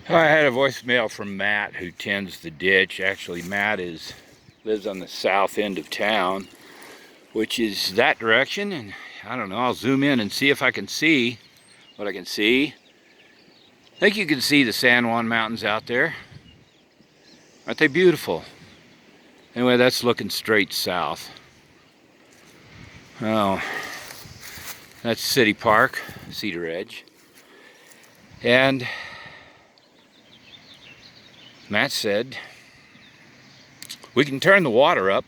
I had a voicemail from Matt, who tends the ditch. Actually, Matt lives on the south end of town, which is that direction. And I don't know, I'll zoom in and see if I can see what I can see. I think you can see the San Juan Mountains out there. Aren't they beautiful? Anyway, that's looking straight south. Oh, that's City Park, Cedar Edge. And Matt said, we can turn the water up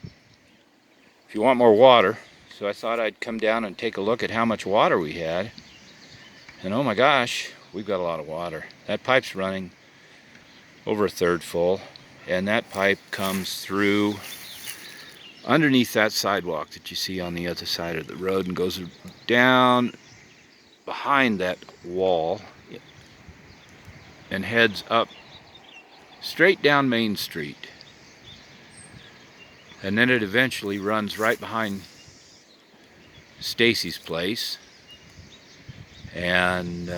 if you want more water. So I thought I'd come down and take a look at how much water we had. And oh my gosh, we've got a lot of water. That pipe's running over a third full. And that pipe comes through underneath that sidewalk that you see on the other side of the road and goes down behind that wall and heads up straight down Main Street. And then it eventually runs right behind Stacy's place and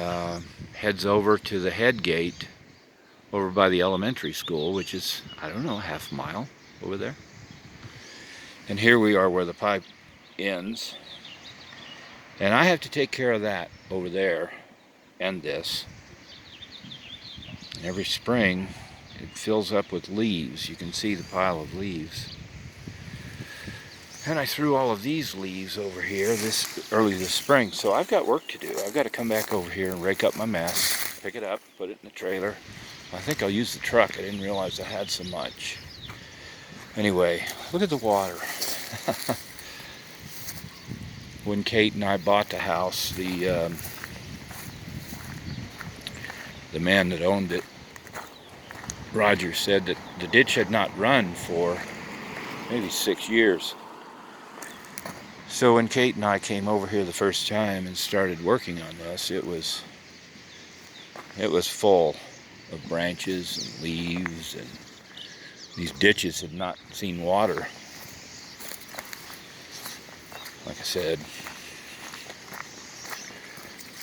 heads over to the head gate over by the elementary school, which is, I don't know, half a mile over there. And here we are where the pipe ends. And I have to take care of that over there and this. And every spring it fills up with leaves. You can see the pile of leaves. And I threw all of these leaves over here early this spring. So I've got work to do. I've got to come back over here and rake up my mess, pick it up, put it in the trailer. I think I'll use the truck. I didn't realize I had so much. Anyway, look at the water. When Kate and I bought the house, the man that owned it, Roger, said that the ditch had not run for maybe 6 years. So when Kate and I came over here the first time and started working on this, it was full of branches and leaves, and these ditches had not seen water. Like I said,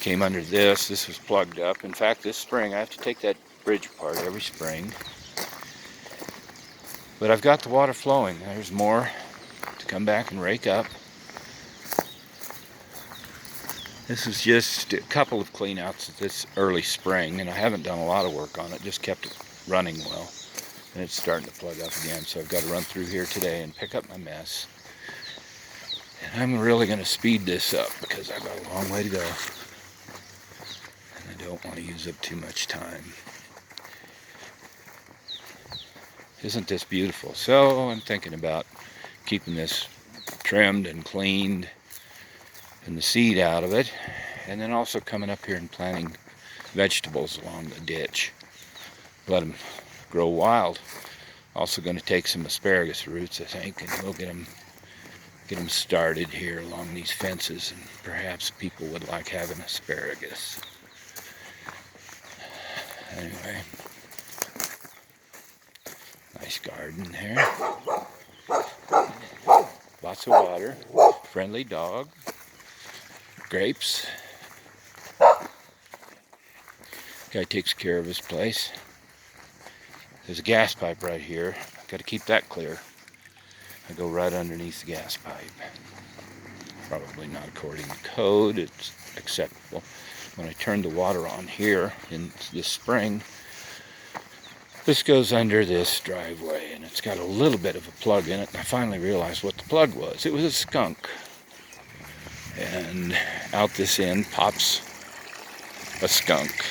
came under this. This was plugged up. In fact, this spring I have to take that bridge apart every spring. But I've got the water flowing. There's more to come back and rake up. This is just a couple of cleanouts this early spring, and I haven't done a lot of work on it, just kept it running well. And it's starting to plug up again, so I've got to run through here today and pick up my mess. And I'm really going to speed this up because I've got a long way to go. And I don't want to use up too much time. Isn't this beautiful? So I'm thinking about keeping this trimmed and cleaned and the seed out of it, and then also coming up here and planting vegetables along the ditch. Let them grow wild. Also going to take some asparagus roots, I think, and we'll get them started here along these fences, and perhaps people would like having asparagus. Anyway, nice garden there. Lots of water. Friendly dog. Grapes. Guy takes care of his place. There's a gas pipe right here. Got to keep that clear. I go right underneath the gas pipe. Probably not according to code. It's acceptable. When I turn the water on here in this spring, this goes under this driveway, and it's got a little bit of a plug in it, and I finally realized what the plug was. It was a skunk. And out this end pops a skunk.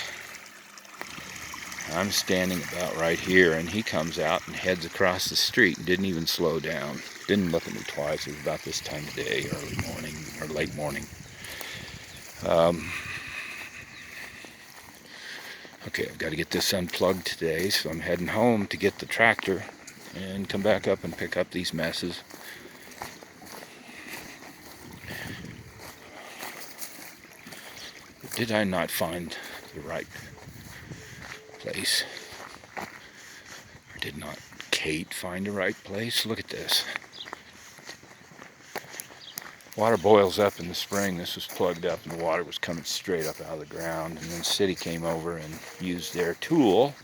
I'm standing about right here, and he comes out and heads across the street and didn't even slow down. Didn't look at me twice. It was about this time of day, early morning or late morning. Okay, I've got to get this unplugged today, so I'm heading home to get the tractor and come back up and pick up these messes. Did I not find the right place? Or did not Kate find the right place? Look at this. Water boils up in the spring. This was plugged up and the water was coming straight up out of the ground. And then the city came over and used their tool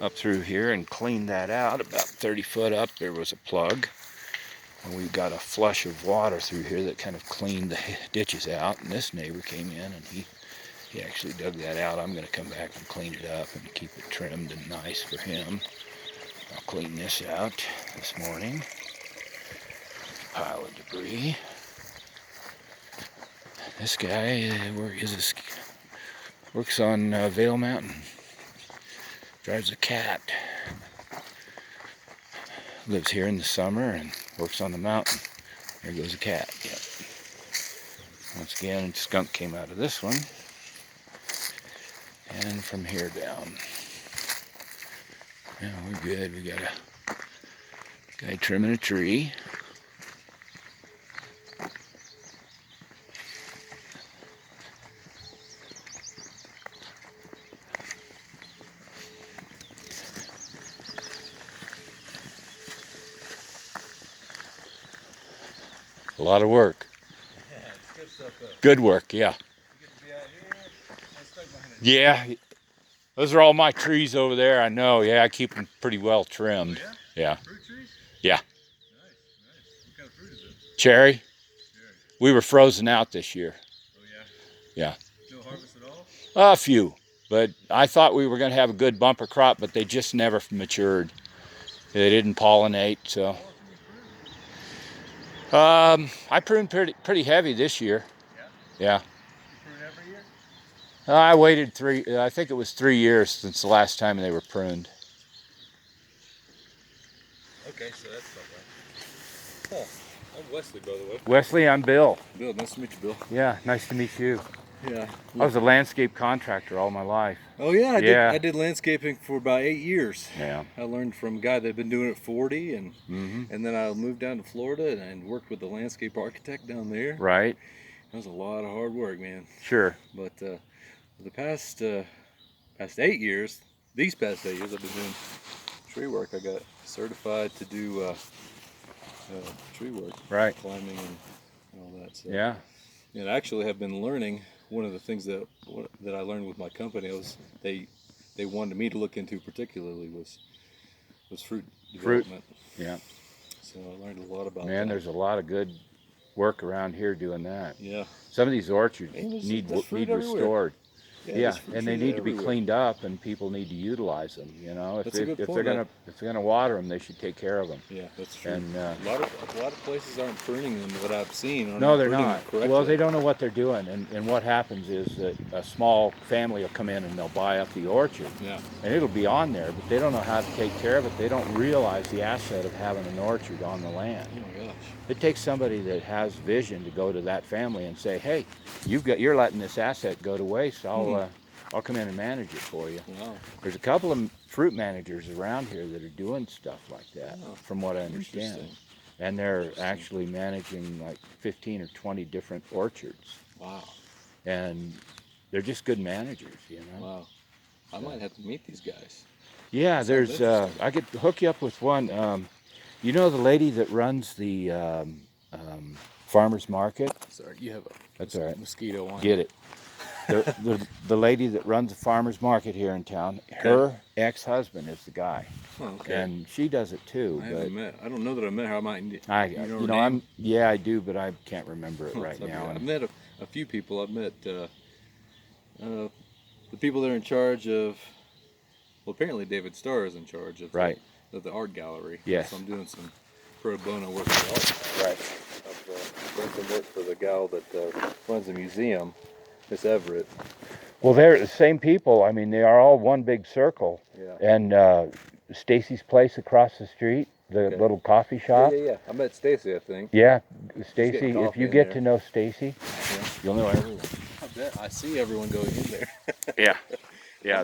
up through here and cleaned that out. About 30 foot up there was a plug. And we got a flush of water through here that kind of cleaned the ditches out. And this neighbor came in and he actually dug that out. I'm going to come back and clean it up and keep it trimmed and nice for him. I'll clean this out this morning. Pile of debris. This guy works on Vail Mountain. Drives a cat. Lives here in the summer and works on the mountain. There goes a cat. Yep. Once again, skunk came out of this one. And from here down. Yeah, we're good. We got a guy trimming a tree. A lot of work. Yeah, it's good stuff though. Good work, yeah. You get to be out here. I stuck behind it. Yeah. Those are all my trees over there. I know. Yeah, I keep them pretty well trimmed. Oh, yeah? Yeah. Fruit trees? Yeah. Nice, nice. What kind of fruit is it? Cherry. Cherry. We were frozen out this year. Oh yeah. Yeah. No harvest at all? A few. But I thought we were going to have a good bumper crop, but they just never matured. They didn't pollinate, so. I pruned pretty heavy this year. Yeah? Yeah. You prune every year? I waited I think it was 3 years since the last time they were pruned. Okay, so that's not right. Oh, I'm Wesley, by the way. Wesley, I'm Bill. Bill, nice to meet you, Bill. Yeah, nice to meet you. Yeah. I was a landscape contractor all my life. Oh yeah, Yeah. I did landscaping for about 8 years. Yeah. I learned from a guy that had been doing it 40, and Mm-hmm. and then I moved down to Florida and worked with the landscape architect down there. Right. That was a lot of hard work, man. Sure. But for the past 8 years, these past 8 years, I've been doing tree work. I got certified to do tree work, Right. climbing and all that. So. Yeah. And I actually have been learning. One of the things that I learned with my company was they wanted me to look into particularly was fruit development. Yeah. So I learned a lot about Man, that. there's a lot of good work around here doing that. Yeah. Some of these orchards Man, there's need fruit everywhere. restored. Yeah, there's fruit and they trees need to be everywhere. cleaned up, and people need to utilize them. You know, That's a good point, if they're gonna water them, they should take care of them. Yeah, that's true. And a lot of places aren't pruning them. What I've seen. no, they're pruning not. them correctly. Well, they don't know what they're doing, and what happens is that a small family will come in and they'll buy up the orchard, Yeah. and it'll be on there, but they don't know how to take care of it. They don't realize the asset of having an orchard on the land. Oh my gosh. It takes somebody that has vision to go to that family and say, "Hey, you're letting this asset go to waste. I'll come in and manage it for you." Wow. There's a couple of fruit managers around here that are doing stuff like that, Oh, from what I understand. interesting. And they're actually managing like 15 or 20 different orchards. Wow. And they're just good managers, you know. Wow. I might have to meet these guys. Yeah, Sounds there's interesting. I could hook you up with one. You know the lady that runs the farmers market? Sorry, you have a That's all right. mosquito on. Get it. The lady that runs the farmers market here in town, her ex-husband is the guy, Oh, okay. and she does it too. I But haven't met. I don't know that I met her. I might. you her know, name? I do, but I can't remember it right So, now. I've And met a few people. I've met the people that are in charge of. Well, apparently David Starr is in charge of Right. the art gallery. Yes. So I'm doing some pro bono work for the art gallery. Right. I've done some work for the gal that runs the museum, Miss Everett. Well, they're the same people. I mean, they are all one big circle. Yeah. And Stacy's place across the street, the Okay. little coffee shop. Yeah. I met Stacy, I think. Yeah, Stacy. getting If coffee you in get there. to know Stacy, Yeah. you'll know everyone. I bet I see everyone going in there. Yeah.